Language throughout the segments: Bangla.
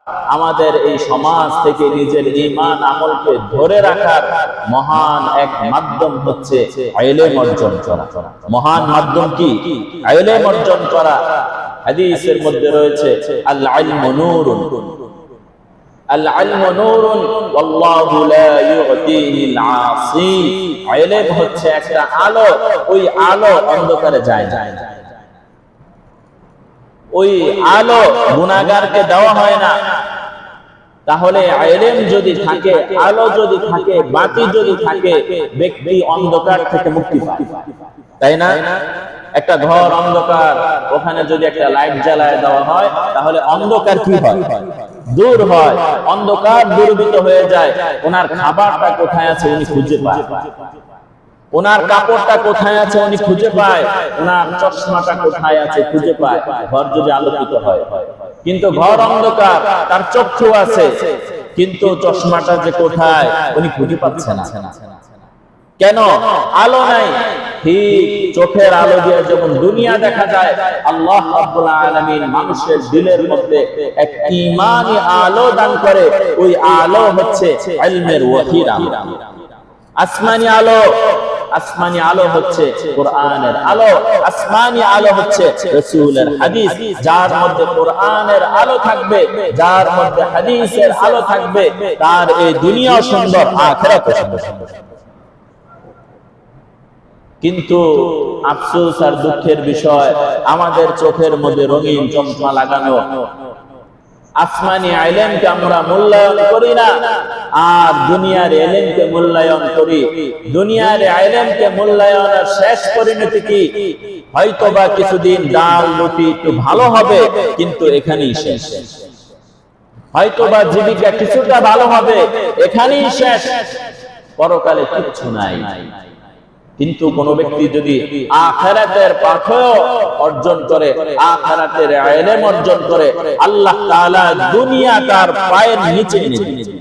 আমাদের এই সমাজ থেকে নিজের ঈমান আমলকে ধরে রাখার মহান এক মাধ্যম হচ্ছে ইলম অর্জন করা। মহান মাধ্যম কি? ইলম অর্জন করা। হাদিসের মধ্যে রয়েছে আল ইলমু নূরুন, আল ইলমু নূরুন ওয়াল্লাহু লা ইউতিহিল আসি। ইলম হচ্ছে একটা আলো, ওই আলো অন্ধকারে যায় না। ওই আলো গুনাহগারকে দেওয়া হয় না। তাহলে ইলম যদি থাকে, আলো যদি থাকে, বাতি যদি থাকে, ব্যক্তি অন্ধকার থেকে মুক্তি পায়, তাই না? একটা ঘর অন্ধকার, ওখানে যদি একটা লাইট জ্বালায় দেওয়া হয় তাহলে অন্ধকার কি হয়? দূর হয়, অন্ধকার দূরীভূত হয়ে যায়। ওনার খাবারটা কোথায় আছে উনি খুঁজে পায়, ওনার কাপড়টা কোথায় আছে উনি খুঁজে পায়, ওনার চশমাটা কোথায় আছে খুঁজে পায়, ঘর যদি আলোকিত হয়। কিন্তু ঘর অন্ধকার, তার চক্ষু আছে কিন্তু চশমাটা যে কোথায় উনি খুঁজে পাচ্ছে না। কেন? আলো নাই। ঠিক চোখের আলো দিয়ে যেমন দুনিয়া দেখা যায়, আল্লাহ রাব্বুল আলামিন মানুষের দিলের মধ্যে এক ঈমানি আলো দান করে। ওই আলো হচ্ছে ইলমের ওহীর আলো। আসমানি আলো, আসমানি আলো হচ্ছে কোরআনের আলো, আসমানি আলো হচ্ছে রাসূলের হাদিস। যার মধ্যে কোরআনের আলো থাকবে, যার মধ্যে হাদিসের আলো থাকবে, তার এই দুনিয়া সুন্দর, আখিরাতও সুন্দর। কিন্তু আফসোস আর দুঃখের বিষয়, আমাদের চোখের মধ্যে রঙিন চশমা লাগানো আসমানি ইলমকে আমরা মূল্যায়ন করি না, আর দুনিয়ার ইলমকে মূল্যায়ন করি। দুনিয়ার ইলমকে মূল্যায়নের শেষ পরিণতি কি? হয়তোবা কিছুদিন ডাল রুটি একটু ভালো হবে, কিন্তু এখানেই শেষ। হয়তোবা জীবিকা কিছুটা ভালো হবে, এখানেই শেষ, পরকালে কিচ্ছু নাই। কিন্তু কোন ব্যক্তি যদি আখিরাতের পাথেয় অর্জন করে, আখিরাতের ইলম অর্জন করে, আল্লাহ তাআলা দুনিয়া তার পায়ের নিচে এনে দিবেন,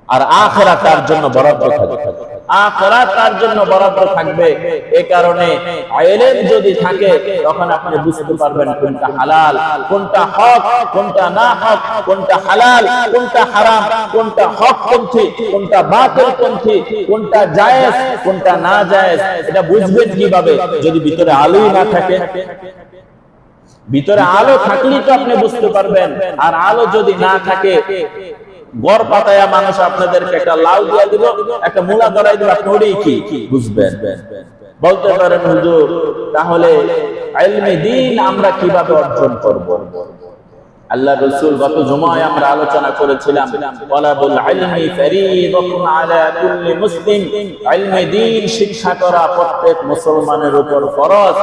আর আখিরাত তার জন্য বরাদ্দ থাকবে। আখিরাত তার জন্য বরাদ্দ থাকবে। এই কারণে ইলম যদি থাকে, তখন আপনি বুঝতে পারবেন কোনটা হালাল, কোনটা হক, কোনটা না হক, কোনটা হালাল, কোনটা হারাম, কোনটা হক পন্থী, কোনটা বাতিল পন্থী, কোনটা জায়েজ, কোনটা না জায়েজ। এটা বুঝবেন কিভাবে? যদি ভিতরে আলোই না থাকে। ভিতরে আলো থাকলেই তো আপনি বুঝতে পারবেন। আর আলো যদি না থাকে, গড় পাতায়া মানুষ আপনাদেরকে একটা লাউ দিয়ে দিল, একটা মূলা ধরাই দিল, আপনি ওটাই কি বুঝবেন? বলতে পারেন হুজুর, তাহলে ইলমে দ্বীন আমরা কিভাবে অর্জন করব? আল্লাহ রাসূল গত জুমায় আমরা আলোচনা করেছিলাম, তালাবুল ইলমি ফরিদাতুন আলা কুল্লি মুসলিম। ইলমে দ্বীন শিক্ষা করা প্রত্যেক মুসলমানের উপর ফরজ।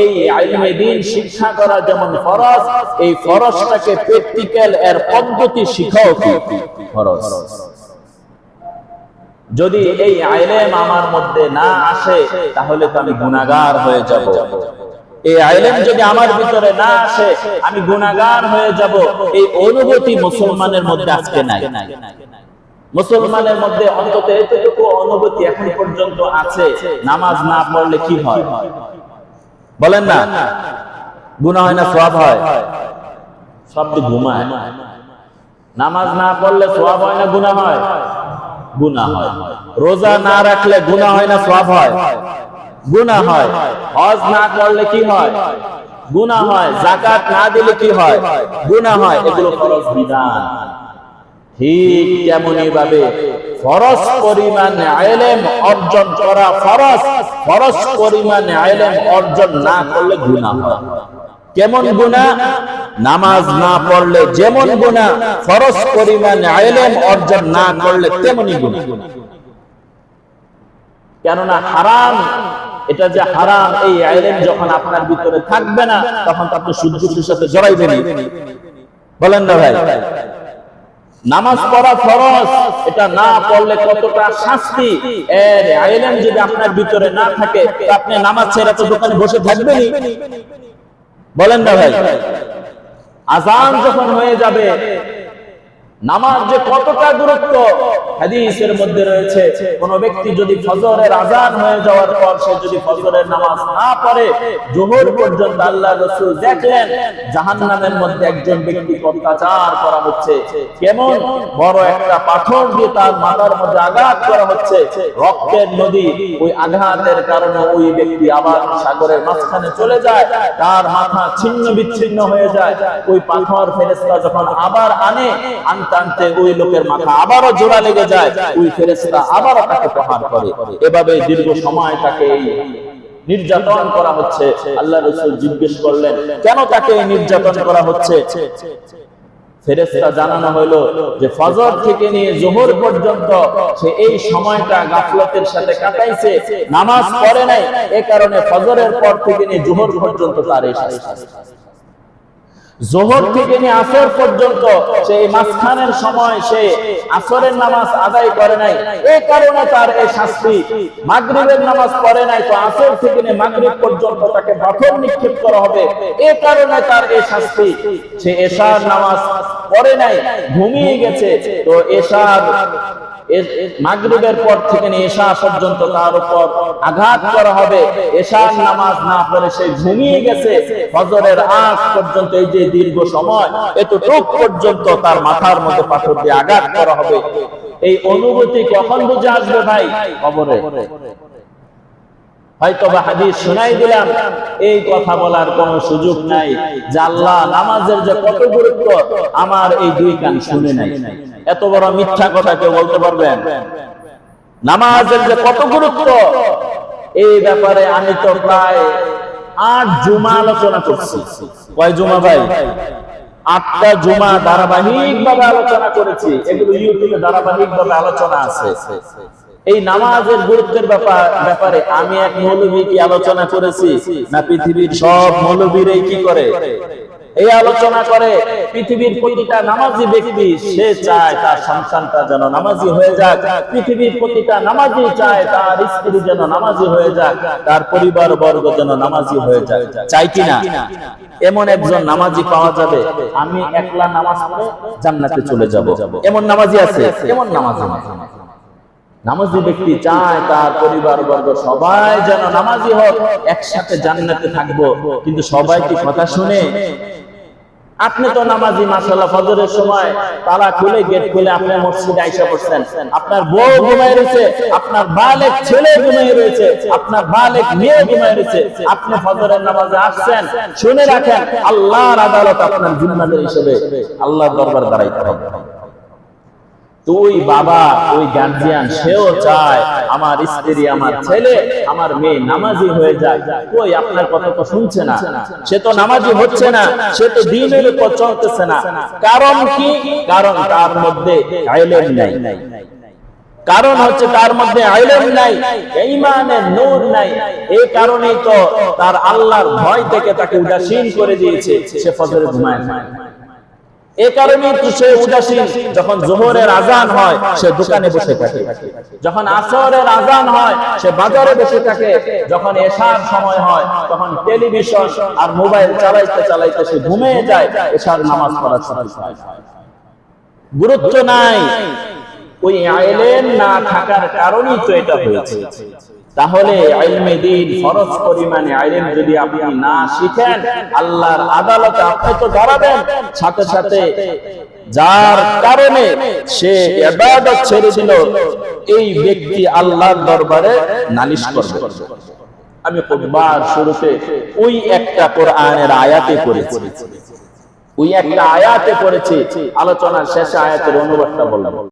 এই ইলমে দ্বীন শিক্ষা করা যেমন ফরজ, এই ফরজটাকে প্র্যাকটিক্যাল এর পদ্ধতি শিখাও কি ফরজ। যদি এই ইলম আমার মধ্যে না আসে, তাহলে তো আমি গুনাহগার হয়ে যাব। এই ইলম যদি আমার ভিতরে না আসে, আমি গুনাহগার হয়ে যাব। এই অনুভূতি মুসলমানের মধ্যে আজকে নাই। মুসলমানের মধ্যে অন্তত এতটুকু অনুভূতি এখন পর্যন্ত আছে, নামাজ না পড়লে কি হয়? বলেন না, গুনাহ হয় না সওয়াব হয়? সব ঘুমায়। নামাজ না পড়লে সওয়াব হয় না গুনাহ হয়? গুনাহ হয়। রোজা না রাখলে গুনাহ হয় না সওয়াব হয়? গুনাহ হয়। হজ না করলে কি হয়? গুনাহ হয়। যাকাত না দিলে কি হয়? গুনাহ হয়। এগুলো ফরজ বিধান। ঠিক তেমনি ভাবে ফরজ পরিমাণ ইলম অর্জন করা ফরজ, ফরজ পরিমাণ ইলম অর্জন না করলে গুনাহ হয়। কেমন গুনাহ? নামাজ না পড়লে যেমন গুনাহ, ফরজ পরিমাণ ইলম অর্জন না করলে তেমনি গুনাহ। কেননা হারাম, এটা যে হারাম, এই ইলম যখন আপনার ভিতরে থাকবে না, তখন তো আপনি সূর্যের সাথে জড়াইবেন। বলেন না ভাই? নামাজ পড়া ফরজ, এটা না পড়লে কতটা শাস্তি, এর ইলম যদি আপনার ভিতরে না থাকে, তো আপনি নামাজ ছেড়ে তো দোকানে বসে থাকবেনই। বলেন না ভাই? আযান যখন হয়ে যাবে, নামাজ যে কতটা গুরুত্ব, হাদিসের মধ্যে রয়েছে কোন ব্যক্তি যদি ফজরের আযান হয়ে যাওয়ার পর সে যদি ফজরের নামাজ না পড়ে যোহর পর্যন্ত, আল্লাহর রাসূল দেখলেন জাহান্নামের মধ্যে একজন ব্যক্তি অত্যাচার করা হচ্ছে, কেমন বড় একটা পাথর দিয়ে তার মাথার মধ্যে আঘাত করা হচ্ছে, রক্তের নদী, ওই আঘাতের কারণে ওই ব্যক্তি আবার সাগরের মাঝখানে চলে যায়, তার মাথা ছিন্ন বিচ্ছিন্ন হয়ে যায়। ওই পাথর ফেরেশতা যখন আবার আনে, আনতে আনতে ওই লোকের মাথা আবারও জোড়া লেগে যায়, ওই ফেরেশতা আবারও তাকে প্রহার করে। এভাবে দীর্ঘ সময় তাকে নির্যাতন করা হচ্ছে। আল্লাহর রাসূল জিজ্ঞেস করলেন কেন তাকে নির্যাতন করা হচ্ছে? ফেরেশতা জানানো হলো যে ফজর থেকে নিয়ে যোহর পর্যন্ত সে এই সময়টা গাফলতের সাথে কাটাইছে, নামাজ পড়ে নাই, এই কারণে ফজরের পর থেকে নিয়ে যোহর পর্যন্ত তার এই শাস্তি। যোহর থেকে নিয়ে আসর পর্যন্ত সেই মাঝখানের সময় সে আসরের নামাজ আদায় করে নাই, এই কারণে তার এই শাস্তি। মাগরিবের নামাজ পড়ে নাই, তো আসর থেকে নিয়ে মাগরিব পর্যন্ত তাকে পাথর নিক্ষেপ করা হবে, এই কারণে তার এই শাস্তি। সে এশার নামাজ পড়ে নাই, ঘুমিয়ে গেছে, তো এশার মাগরিবের পর থেকে নিয়ে এশা পর্যন্ত তার উপর আঘাত করা হবে। এশার নামাজ না পড়ে সে ঘুমিয়ে গেছে, ফজরের আগ পর্যন্ত এই যে দীর্ঘ সময়, এতটুক পর্যন্ত তার মাথার মধ্যে পাথর দিয়ে আঘাত করা হবে। এই অনুভূতি কখন বুঝে আসবে ভাই? কবরে। হয়তোবা হাদিস শোনাই দিলাম, এই কথা বলার কোন সুযোগ নাই যে আল্লাহ নামাজের যে কত গুরুত্ব আমার এই দুই কান শুনে নাই। এত বড় মিথ্যা কথা কেউ বলতে পারবেন? নামাজের যে কত গুরুত্ব এই ব্যাপারে আমি তো প্রায় 8 জুমা আলোচনা করছি। কয় জুমা ভাই? 8টা জুমা ধারাবাহিক ভাবে আলোচনা করেছি। এগুলো ইউটিউবে ধারাবাহিক ভাবে আলোচনা আছে। এই নামাজের গুরুত্বের ব্যাপারে আমি এক মৌলভী কি আলোচনা করেছি না পৃথিবীর সব মৌলভীরাই কি করে? এই আলোচনা করে পৃথিবীর প্রতিটা নামাজি ব্যক্তি সে চায় তার সন্তানটা যেন নামাজি হয়ে যাক, পৃথিবীর প্রতিটা নামাজি চায় তার স্ত্রী যেন নামাজি হয়ে যাক, তার পরিবার বর্গ যেন নামাজি হয়ে যাক। চাই কিনা? এমন একজন নামাজি পাওয়া যাবে আমি একলা নামাজ পড়ে জান্নাতে চলে যাব, এমন নামাজি আছে? এমন নামাজি নামাজি ব্যক্তি চায় তার পরিবার বর্গ সবাই যেন নামাজি হোক, একসাথে জান্নাতে থাকবো। কিন্তু সবাই কি কথা শুনে? আপনি তো নামাজি, মাশাআল্লাহ, ফজরের সময় তালা খুলে গেট খুলে আপনি মসজিদে আইসা পড়ছেন, আপনার বউ ঘুমায় রয়েছে, আপনার বালেক ছেলে ঘুমায় রয়েছে, আপনার বালেক মেয়ে ঘুমায় রয়েছে, আপনি ফজরের নামাজে আসছেন। শুনে রাখেন, আল্লাহর আদালত আপনার জিম্মাদার হিসেবে আল্লাহর দরবারে দাঁড়াইতে হবে। তুই বাবা, ওই গার্জিয়ান, সেও চায় আমার স্ত্রী, আমার ছেলে, আমার মেয়ে নামাজি হয়ে যায়। কই আপনার কথা তো শুনছে না, সে তো নামাজি হচ্ছে না, সে তো দ্বীনের উপর চলতেছে না। কারণ কি? কারণ তার মধ্যে ইলম নাই। কারণ হচ্ছে তার মধ্যে ইলম নাই, ঈমানের নূর নাই। এই কারণেই তো তার আল্লাহর ভয় থেকে তাকে উদাসীন করে দিয়েছে, সে ফজরে ঘুমায় না। এই কারণেই তো সে উদাসীন। যখন যোহরের আজান হয় সে দোকানে বসে থাকে, যখন আসরের আজান হয় সে বাজারে বসে থাকে, যখন এশার সময় হয় তখন টেলিভিশন আর মোবাইল চালাইতে চালাইতে সে ঘুমিয়ে যায়, এশার নামাজ পড়ার সময় গুরুত্ব নাই। ওই ইলম না থাকার কারণেই তো এটা হয়েছে। তাহলে ইলমে দ্বীন, ফরজ পরিমাণে ইলম যদি আপনি না শিখেন, আল্লাহর আদালতে আপনি তো দাঁড়াবেন, সাথে সাথে যার কারণে সে ইবাদত ছেড়ে দিল এই ব্যক্তি আল্লাহর দরবারে নালিশ করবে। আমি খুতবার শুরুতে ওই একটা কোরআনের আয়াতে পড়েছি, ওই একটা আয়াতে পড়েছি, আলোচনার শেষে আয়াতের অনুবাদটা বললাম।